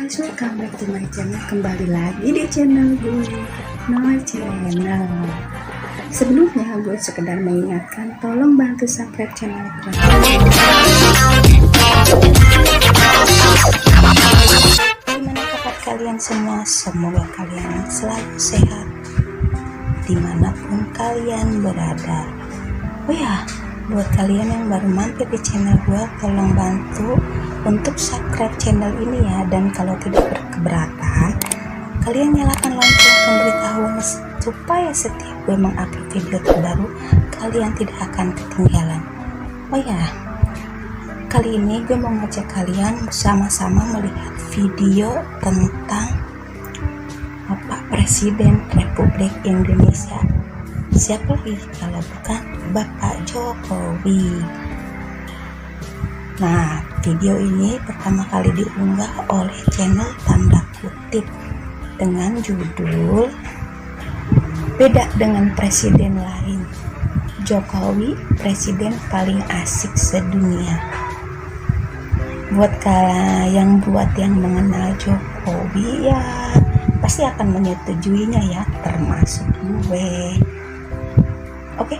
guys, welcome back to my channel. Kembali lagi di channel gue, Noi Channel. Sebelumnya gue sekedar mengingatkan, tolong bantu subscribe channel gue. Gimana kabar kalian semua? Semoga kalian selalu sehat dimanapun kalian berada. Oh ya, buat kalian yang baru mampir di channel gue, tolong bantu untuk subscribe channel ini ya. Dan kalau tidak berkeberatan, kalian nyalakan lonceng pemberitahuan supaya setiap gue mengupload video terbaru, kalian tidak akan ketinggalan. Oh ya, kali ini gue mau ngajak kalian bersama-sama melihat video tentang Bapak Presiden Republik Indonesia. Siapa lagi kalau bukan Bapak Jokowi. Nah, video ini pertama kali diunggah oleh channel tanda kutip dengan judul "Beda dengan presiden lain, Jokowi presiden paling asik sedunia". Buat kalian yang mengenal Jokowi ya pasti akan menyetujuinya ya, termasuk gue. Oke,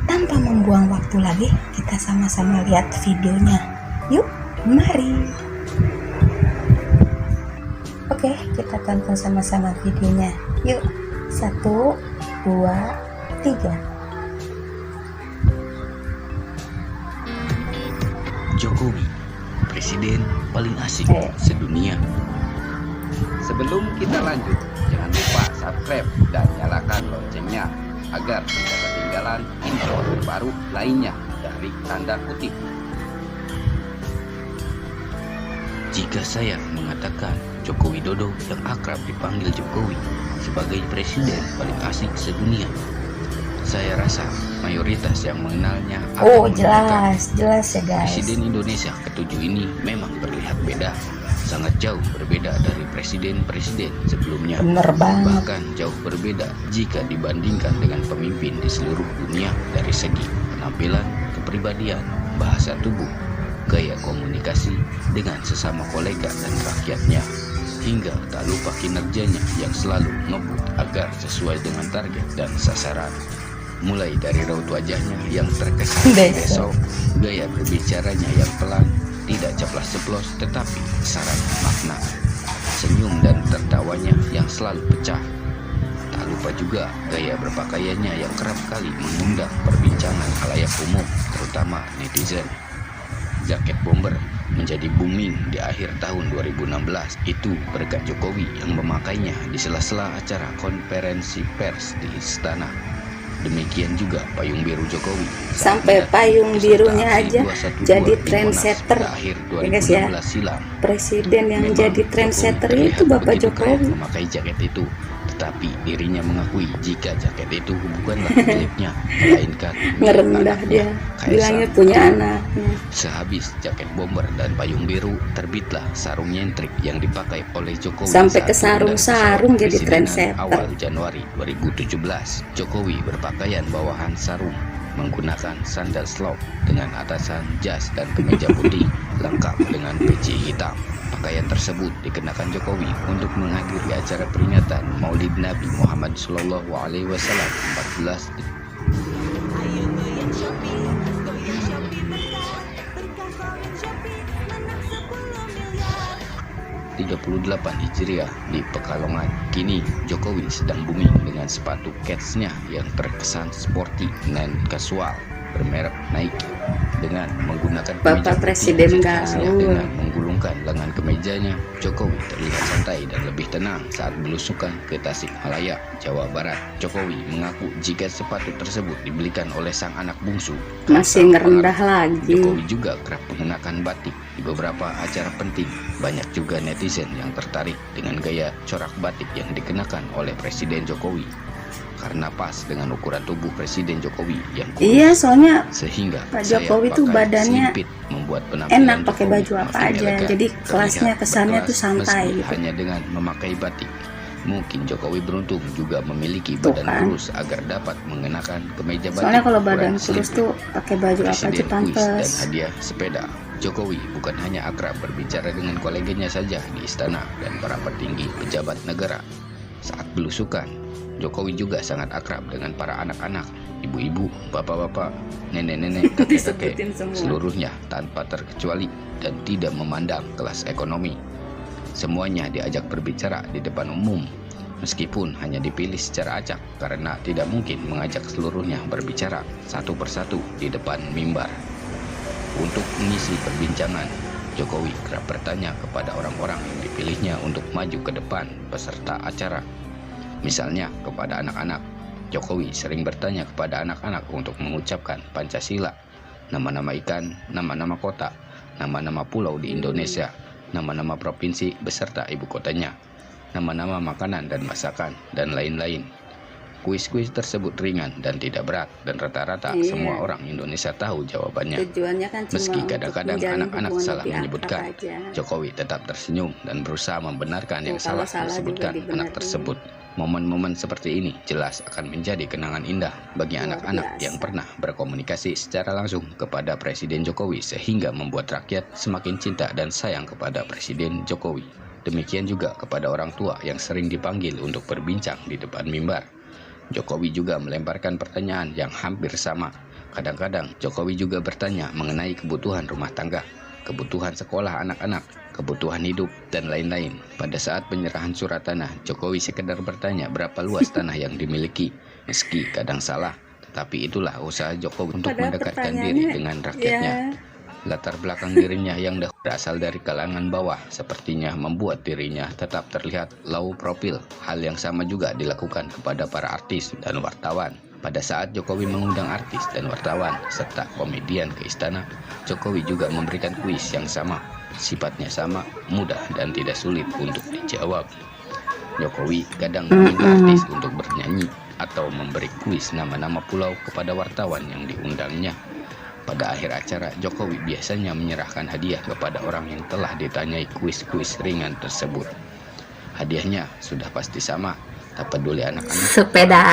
tanpa membuang waktu lagi, kita sama-sama lihat videonya. Yuk, mari. Oke, kita tonton sama-sama videonya. Yuk, 1, 2, 3. Jokowi, presiden paling asik sedunia. Sebelum kita lanjut, jangan lupa subscribe dan nyalakan loncengnya agar tidak ketinggalan info terbaru lainnya dari tanda kutip. Jika saya mengatakan Joko Widodo yang akrab dipanggil Jokowi sebagai presiden paling asik sedunia, saya rasa mayoritas yang mengenalnya akan jelas ya guys. Presiden Indonesia ketujuh ini memang terlihat beda, sangat jauh berbeda dari presiden-presiden sebelumnya. Bener banget. Bahkan jauh berbeda jika dibandingkan dengan pemimpin di seluruh dunia dari segi penampilan, kepribadian, bahasa tubuh, gaya komunikasi dengan sesama kolega dan rakyatnya, hingga tak lupa kinerjanya yang selalu ngebut agar sesuai dengan target dan sasaran. Mulai dari raut wajahnya yang terkesan besok, gaya berbicaranya yang pelan, tidak ceplas-ceplos tetapi syarat makna, senyum dan tertawanya yang selalu pecah. Tak lupa juga gaya berpakaiannya yang kerap kali mengundang perbincangan khalayak umum, terutama netizen. Jaket bomber menjadi booming di akhir tahun 2016 itu berkat Jokowi yang memakainya di sela-sela acara konferensi pers di istana. Demikian juga payung biru Jokowi. Sampai payung birunya aja jadi trendsetter ya guys ya. Presiden yang jadi trendsetter itu Bapak Jokowi. Memakai jaket itu, tetapi dirinya mengakui jika jaket itu bukanlah miliknya, melainkan ngerendah dia, bilangnya punya anaknya. Sehabis jaket bomber dan payung biru, terbitlah sarung nyentrik yang dipakai oleh Jokowi. Sampai ke sarung-sarung jadi trendsetter. Awal Januari 2017, Jokowi berpakaian bawahan sarung, menggunakan sandal slop dengan atasan jas dan kemeja putih lengkap dengan peci hitam. Pakaian tersebut dikenakan Jokowi untuk menghadiri acara peringatan Maulid Nabi Muhammad SAW 38 Hijriah di Pekalongan. Kini Jokowi sedang booming dengan sepatu ketsnya yang terkesan sporty dan kasual bermerek Nike, dengan menggunakan Bapak Presiden gaul. Dengan menggulungkan lengan kemejanya, Jokowi terlihat santai dan lebih tenang saat belusukan ke Tasikmalaya, Jawa Barat. Jokowi mengaku jika sepatu tersebut dibelikan oleh sang anak bungsu. Masih ngerendah lagi. Jokowi juga kerap mengenakan batik di beberapa acara penting. Banyak juga netizen yang tertarik dengan gaya corak batik yang dikenakan oleh Presiden Jokowi, karena pas dengan ukuran tubuh Presiden Jokowi yang kurus. Iya, soalnya sehingga Pak Jokowi tuh badannya membuat enak pakai baju apa aja, jadi kelasnya kesannya tuh santai gitu. Hanya dengan memakai batik, Mungkin Jokowi beruntung juga memiliki Tuh badan kan. kurus agar dapat mengenakan kemeja batik. Soalnya kalau badan ukuran kurus slim. tuh pakai baju apa aja Presiden kuis dan pantas. hadiah sepeda. Jokowi bukan hanya akrab berbicara dengan koleganya saja di istana dan para petinggi pejabat negara. Saat belusukan, Jokowi juga sangat akrab dengan para anak-anak, ibu-ibu, bapak-bapak, nenek-nenek, kakek-kakek, Disebutin semua. seluruhnya tanpa terkecuali dan tidak memandang kelas ekonomi. Semuanya diajak berbicara di depan umum, meskipun hanya dipilih secara acak karena tidak mungkin mengajak seluruhnya berbicara satu persatu di depan mimbar. Untuk mengisi perbincangan, Jokowi kerap bertanya kepada orang-orang yang dipilihnya untuk maju ke depan peserta acara. Misalnya kepada anak-anak, Jokowi sering bertanya kepada anak-anak untuk mengucapkan Pancasila, nama-nama ikan, nama-nama kota, nama-nama pulau di Indonesia, nama-nama provinsi beserta ibu kotanya, nama-nama makanan dan masakan, dan lain-lain. Kuis-kuis tersebut ringan dan tidak berat, dan rata-rata Iya. semua orang Indonesia tahu jawabannya. Tujuannya kan cuma Meski untuk kadang-kadang menjalin anak-anak hubungan salah lebih menyebutkan, akrab aja. Jokowi tetap tersenyum dan berusaha membenarkan yang Kalau salah salah disebutkan juga anak dibenerin. tersebut. Momen-momen seperti ini jelas akan menjadi kenangan indah bagi Luar anak-anak biasa. yang pernah berkomunikasi secara langsung kepada Presiden Jokowi sehingga membuat rakyat semakin cinta dan sayang kepada Presiden Jokowi. Demikian juga kepada orang tua yang sering dipanggil untuk berbincang di depan mimbar. Jokowi juga melemparkan pertanyaan yang hampir sama. Kadang-kadang Jokowi juga bertanya mengenai kebutuhan rumah tangga, kebutuhan sekolah anak-anak, kebutuhan hidup, dan lain-lain. Pada saat penyerahan surat tanah, Jokowi sekedar bertanya berapa luas tanah yang dimiliki. Meski kadang salah, tetapi itulah usaha Jokowi untuk Padahal mendekatkan diri pertanyaannya, dengan rakyatnya. ya, Latar belakang dirinya yang dahulu berasal dari kalangan bawah sepertinya membuat dirinya tetap terlihat low profile. Hal yang sama juga dilakukan kepada para artis dan wartawan. Pada saat Jokowi mengundang artis dan wartawan serta komedian ke istana, Jokowi juga memberikan kuis yang sama. Sifatnya sama, mudah dan tidak sulit untuk dijawab. Jokowi kadang meminta artis untuk bernyanyi atau memberi kuis nama-nama pulau kepada wartawan yang diundangnya. Pada akhir acara, Jokowi biasanya menyerahkan hadiah kepada orang yang telah ditanyai kuis-kuis ringan tersebut. Hadiahnya sudah pasti sama, tak peduli anak-anak, sepeda.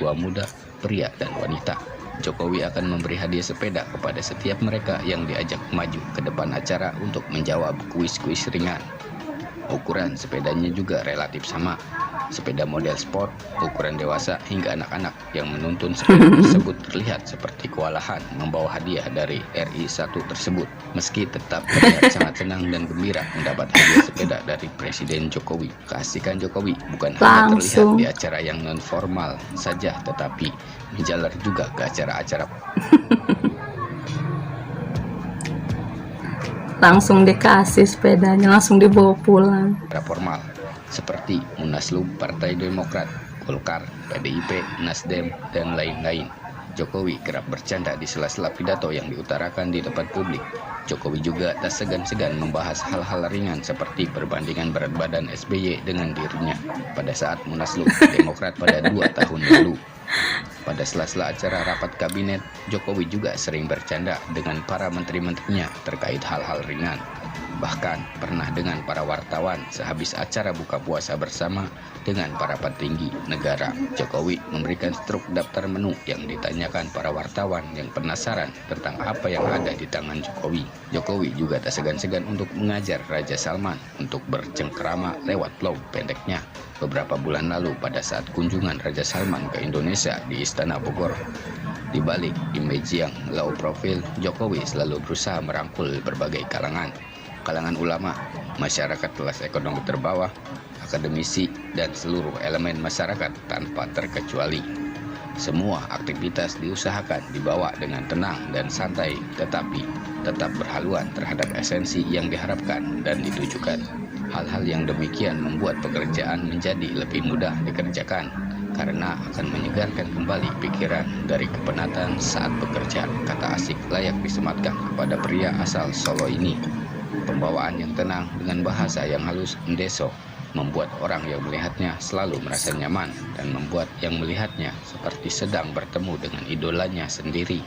tua muda, pria dan wanita. Jokowi akan memberi hadiah sepeda kepada setiap mereka yang diajak maju ke depan acara untuk menjawab kuis-kuis ringan. Ukuran sepedanya juga relatif sama. Sepeda model sport, ukuran dewasa hingga anak-anak yang menuntun sepeda tersebut terlihat seperti kewalahan membawa hadiah dari RI1 tersebut. Meski tetap terlihat sangat senang dan gembira mendapat hadiah sepeda dari Presiden Jokowi. Keasikan Jokowi bukan hanya terlihat di acara yang non formal saja, tetapi menjalar juga ke acara-acara Langsung dikasih sepedanya, langsung dibawa pulang. formal seperti Munaslup Partai Demokrat, Golkar, PDIP, Nasdem, dan lain-lain. Jokowi kerap bercanda di sela-sela pidato yang diutarakan di depan publik. Jokowi juga tak segan-segan membahas hal-hal ringan seperti perbandingan berat badan SBY dengan dirinya pada saat Munaslup Demokrat pada 2 tahun lalu. Pada sela-sela acara rapat kabinet, Jokowi juga sering bercanda dengan para menteri-menterinya terkait hal-hal ringan. Bahkan pernah dengan para wartawan sehabis acara buka puasa bersama dengan para petinggi negara. Jokowi memberikan struk daftar menu yang ditanyakan para wartawan yang penasaran tentang apa yang ada di tangan Jokowi. Jokowi juga tak segan-segan untuk mengajar Raja Salman untuk bercengkerama lewat vlog pendeknya beberapa bulan lalu pada saat kunjungan Raja Salman ke Indonesia di Istana Bogor. Di balik image yang low profile, Jokowi selalu berusaha merangkul berbagai kalangan ulama, masyarakat kelas ekonomi terbawah, akademisi, dan seluruh elemen masyarakat tanpa terkecuali. Semua aktivitas diusahakan dibawa dengan tenang dan santai, tetapi tetap berhaluan terhadap esensi yang diharapkan dan ditujukan. Hal-hal yang demikian membuat pekerjaan menjadi lebih mudah dikerjakan karena akan menyegarkan kembali pikiran dari kepenatan saat bekerja. Kata asik layak disematkan kepada pria asal Solo ini. Pembawaan yang tenang dengan bahasa yang halus mendeso membuat orang yang melihatnya selalu merasa nyaman dan membuat yang melihatnya seperti sedang bertemu dengan idolanya sendiri.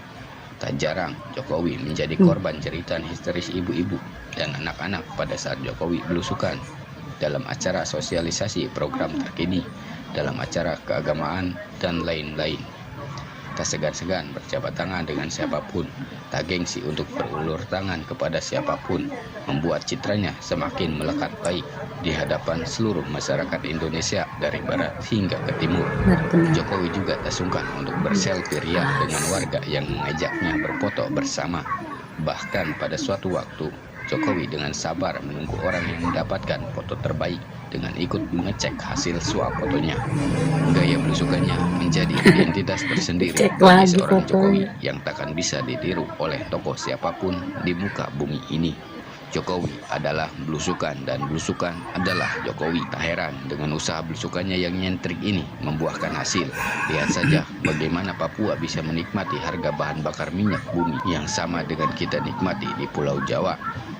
Tak jarang Jokowi menjadi korban jeritan histeris ibu-ibu dan anak-anak pada saat Jokowi belusukan. dalam acara sosialisasi program terkini, dalam acara keagamaan, dan lain-lain. Tak segan-segan berjabat tangan dengan siapapun, tak gengsi untuk berulur tangan kepada siapapun, membuat citranya semakin melekat baik di hadapan seluruh masyarakat Indonesia dari barat hingga ke timur. Jokowi juga tak sungkan untuk berselfie ria dengan warga yang mengajaknya berfoto bersama. Bahkan pada suatu waktu, Jokowi dengan sabar menunggu orang yang mendapatkan foto terbaik dengan ikut mengecek hasil swap fotonya. Gaya belusukannya menjadi identitas tersendiri bagi seorang Jokowi yang takkan bisa ditiru oleh tokoh siapapun di muka bumi ini. Jokowi adalah belusukan dan belusukan adalah Jokowi. Tak heran dengan usaha belusukannya yang nyentrik ini membuahkan hasil. Lihat saja bagaimana Papua bisa menikmati harga bahan bakar minyak bumi yang sama dengan kita nikmati di Pulau Jawa.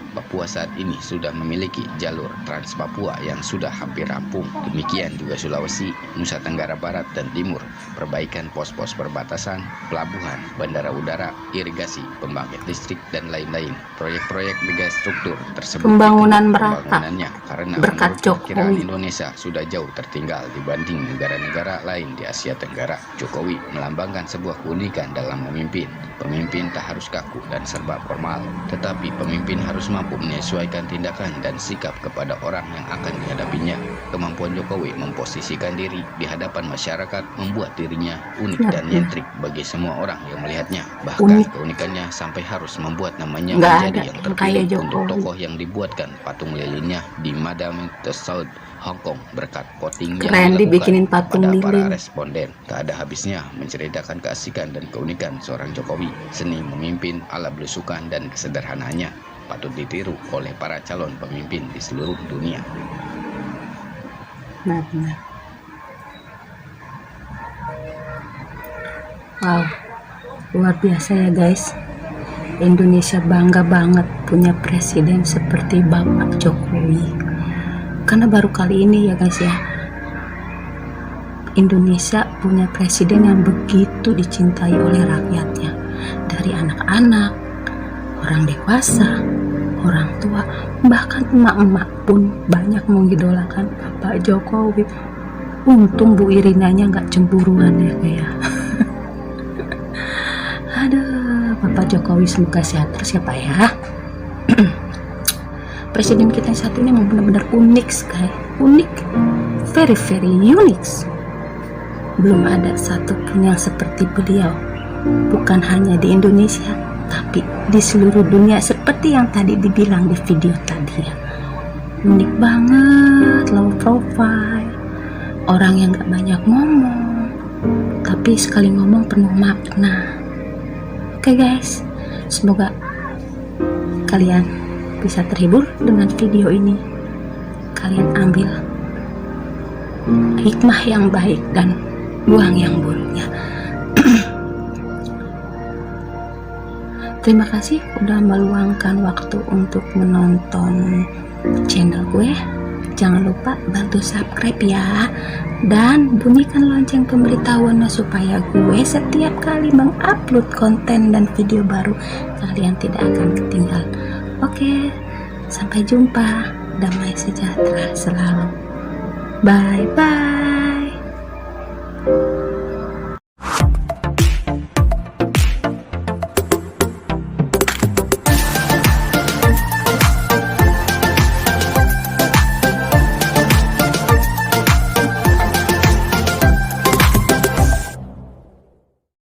Papua saat ini sudah memiliki jalur Trans Papua yang sudah hampir rampung. Demikian juga Sulawesi, Nusa Tenggara Barat dan Timur. Perbaikan pos-pos perbatasan, pelabuhan, bandara udara, irigasi, pembangkit listrik, dan lain-lain. Proyek-proyek megastruktur tersebut pembangunan merata pembangunannya karena berkat menurut perkiraan Jokowi. Indonesia sudah jauh tertinggal dibanding negara-negara lain di Asia Tenggara. Jokowi melambangkan sebuah keunikan dalam memimpin. Pemimpin tak harus kaku dan serba formal, tetapi pemimpin harus mampu menyesuaikan tindakan dan sikap kepada orang yang akan dihadapinya. Kemampuan Jokowi memposisikan diri di hadapan masyarakat membuat dirinya unik dan nyentrik bagi semua orang yang melihatnya. Bahkan keunikannya sampai harus membuat namanya menjadi yang terpilih untuk tokoh yang dibuatkan patung lilinnya di Madame Tussauds, Hong Kong berkat voting yang dibikinin patung pada para lilin. responden. Tak ada habisnya menceritakan keasikan dan keunikan seorang Jokowi. Seni memimpin ala belusukan dan kesederhanaannya patut ditiru oleh para calon pemimpin di seluruh dunia. Benar. Wow, luar biasa ya guys. Indonesia bangga banget punya presiden seperti Bapak Jokowi. Karena baru kali ini ya guys ya, Indonesia punya presiden yang begitu dicintai oleh rakyatnya. Dari anak-anak, orang dewasa, orang tua, bahkan emak-emak pun banyak mengidolakan Bapak Jokowi. Untung Bu Irinanya nggak cemburuan ya kayak. Aduh, Bapak Jokowi semoga sehat terus ya Pak ya. Presiden kita yang satu ini memang benar-benar unik sekali, unik, very unique. Belum ada satupun yang seperti beliau, bukan hanya di Indonesia, tapi di seluruh dunia seperti yang tadi dibilang di video tadi ya. Unik banget, low profile, orang yang gak banyak ngomong, tapi sekali ngomong penuh makna. Oke guys, semoga kalian bisa terhibur dengan video ini. Kalian ambil hikmah yang baik dan buang yang buruknya. Terima kasih udah meluangkan waktu untuk menonton channel gue. Jangan lupa bantu subscribe ya, dan bunyikan lonceng pemberitahuannya supaya gue setiap kali mengupload konten dan video baru kalian tidak akan ketinggalan. Oke, sampai jumpa. Damai sejahtera selalu. Bye bye.